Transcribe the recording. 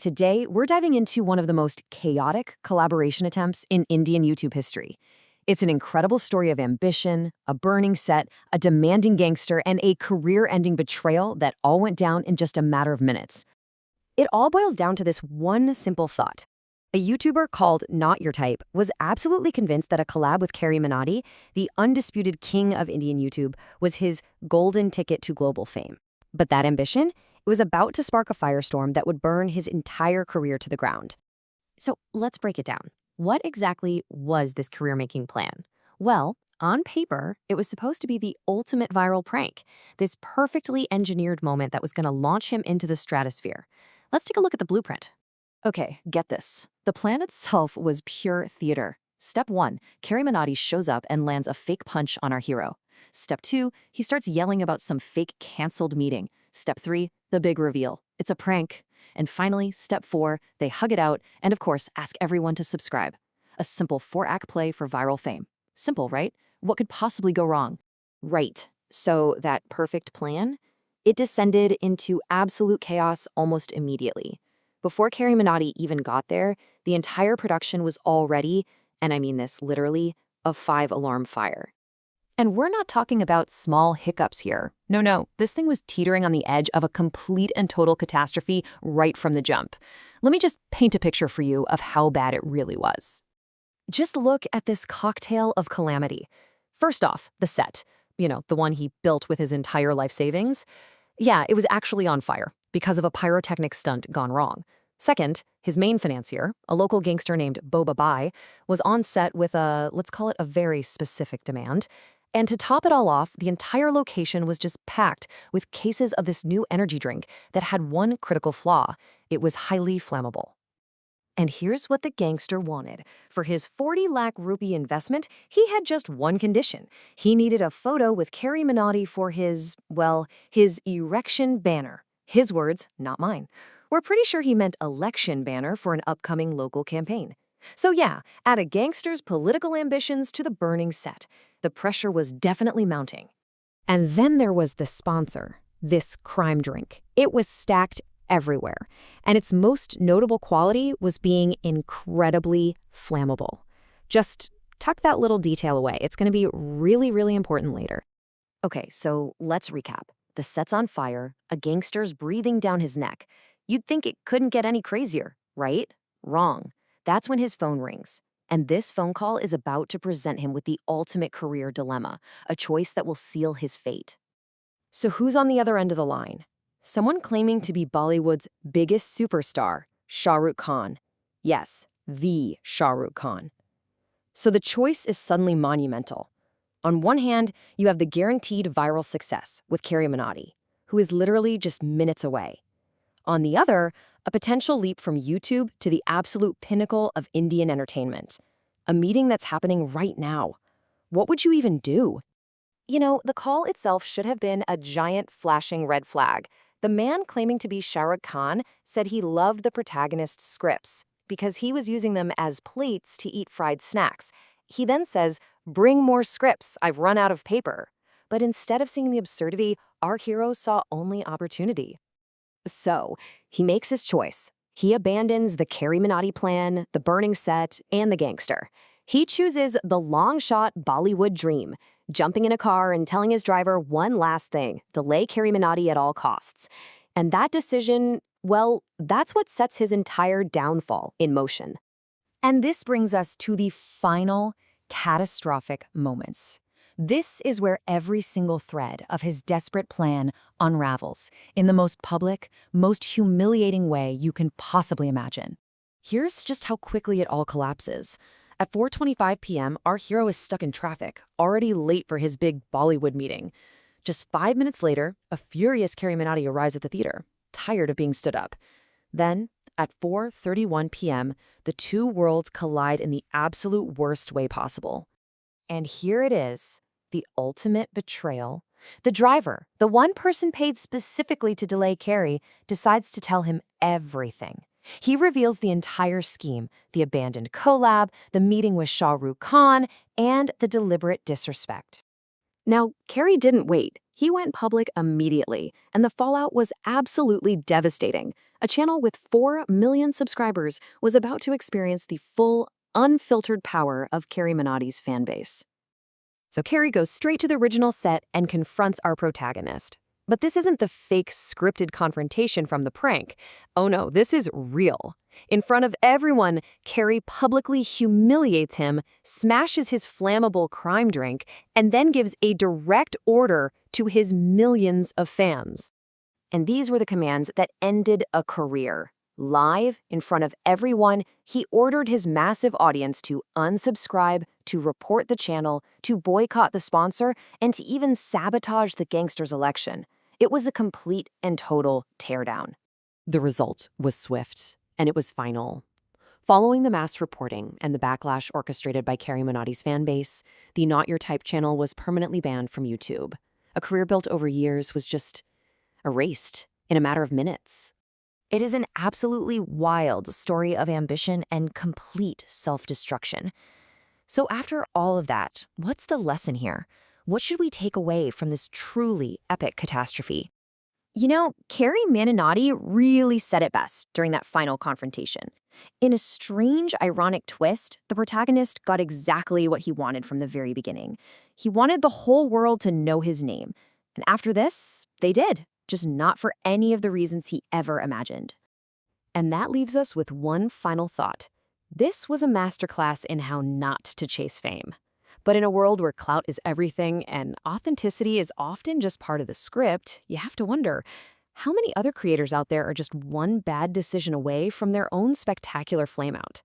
Today, we're diving into one of the most chaotic collaboration attempts in Indian YouTube history. It's an incredible story of ambition, a burning set, a demanding gangster, and a career-ending betrayal that all went down in just a matter of minutes. It all boils down to this one simple thought. A YouTuber called Not Your Type was absolutely convinced that a collab with Carrie Minotti, the undisputed king of Indian YouTube, was his golden ticket to global fame. But that ambition? It was about to spark a firestorm that would burn his entire career to the ground. So let's break it down. What exactly was this career-making plan? Well, on paper, it was supposed to be the ultimate viral prank, this perfectly engineered moment that was going to launch him into the stratosphere. Let's take a look at the blueprint. Okay, get this. The plan itself was pure theater. Step 1, Carrie Minotti shows up and lands a fake punch on our hero. Step 2, he starts yelling about some fake canceled meeting. Step 3, the big reveal. It's a prank. And finally, step 4, they hug it out and, of course, ask everyone to subscribe. A simple 4-act play for viral fame. Simple, right? What could possibly go wrong? Right. So that perfect plan? It descended into absolute chaos almost immediately. Before Carrie Minotti even got there, the entire production was already, and I mean this literally, a 5-alarm fire. And we're not talking about small hiccups here. No, this thing was teetering on the edge of a complete and total catastrophe right from the jump. Let me just paint a picture for you of how bad it really was. Just look at this cocktail of calamity. First off, the set. The one he built with his entire life savings. Yeah, it was actually on fire because of a pyrotechnic stunt gone wrong. Second, his main financier, a local gangster named Boba Bai, was on set with let's call it a very specific demand. And to top it all off, the entire location was just packed with cases of this new energy drink that had one critical flaw. It was highly flammable. And here's what the gangster wanted. For his 40 lakh rupee investment, he had just one condition. He needed a photo with Carrie Minotti for his erection banner. His words, not mine. We're pretty sure he meant election banner for an upcoming local campaign. So yeah, add a gangster's political ambitions to the burning set. The pressure was definitely mounting. And then there was the sponsor, this crime drink. It was stacked everywhere, and its most notable quality was being incredibly flammable. Just tuck that little detail away. It's going to be really, really important later. Okay, so let's recap. The set's on fire, a gangster's breathing down his neck. You'd think it couldn't get any crazier, right? Wrong. That's when his phone rings. And this phone call is about to present him with the ultimate career dilemma, a choice that will seal his fate. So who's on the other end of the line? Someone claiming to be Bollywood's biggest superstar, Shah Rukh Khan. Yes, the Shah Rukh Khan. So the choice is suddenly monumental. On one hand, you have the guaranteed viral success with Carrie Minotti, who is literally just minutes away. On the other, a potential leap from YouTube to the absolute pinnacle of Indian entertainment. A meeting that's happening right now. What would you even do? The call itself should have been a giant flashing red flag. The man claiming to be Shah Rukh Khan said he loved the protagonist's scripts because he was using them as plates to eat fried snacks. He then says, "Bring more scripts, I've run out of paper." But instead of seeing the absurdity, our hero saw only opportunity. So, he makes his choice. He abandons the Carrie Minotti plan, the burning set, and the gangster. He chooses the long-shot Bollywood dream, jumping in a car and telling his driver one last thing: delay Carrie Minotti at all costs. And that decision, well, that's what sets his entire downfall in motion. And this brings us to the final catastrophic moments. This is where every single thread of his desperate plan unravels in the most public, most humiliating way you can possibly imagine. Here's just how quickly it all collapses. At 4:25 p.m., our hero is stuck in traffic, already late for his big Bollywood meeting. Just 5 minutes later, a furious Carrie Minotti arrives at the theater, tired of being stood up. Then, at 4:31 p.m., the two worlds collide in the absolute worst way possible. And here it is, the ultimate betrayal. The driver, the one person paid specifically to delay Carrie, decides to tell him everything. He reveals the entire scheme, the abandoned collab, the meeting with Shah Rukh Khan, and the deliberate disrespect. Now, Carrie didn't wait. He went public immediately, and the fallout was absolutely devastating. A channel with 4 million subscribers was about to experience the full, unfiltered power of Carrie Minati's fanbase. So Carrie goes straight to the original set and confronts our protagonist. But this isn't the fake scripted confrontation from the prank. Oh no, this is real. In front of everyone, Carrie publicly humiliates him, smashes his flammable crime drink, and then gives a direct order to his millions of fans. And these were the commands that ended a career. Live, in front of everyone, he ordered his massive audience to unsubscribe, to report the channel, to boycott the sponsor, and to even sabotage the gangster's election. It was a complete and total teardown. The result was swift, and it was final. Following the mass reporting and the backlash orchestrated by Carrie Minati's fanbase, the Not Your Type channel was permanently banned from YouTube. A career built over years was just erased in a matter of minutes. It is an absolutely wild story of ambition and complete self-destruction. So after all of that, what's the lesson here? What should we take away from this truly epic catastrophe? You know, Carrie Minati really said it best during that final confrontation. In a strange, ironic twist, the protagonist got exactly what he wanted from the very beginning. He wanted the whole world to know his name. And after this, they did, just not for any of the reasons he ever imagined. And that leaves us with one final thought. This was a masterclass in how not to chase fame. But in a world where clout is everything and authenticity is often just part of the script, you have to wonder, how many other creators out there are just one bad decision away from their own spectacular flameout?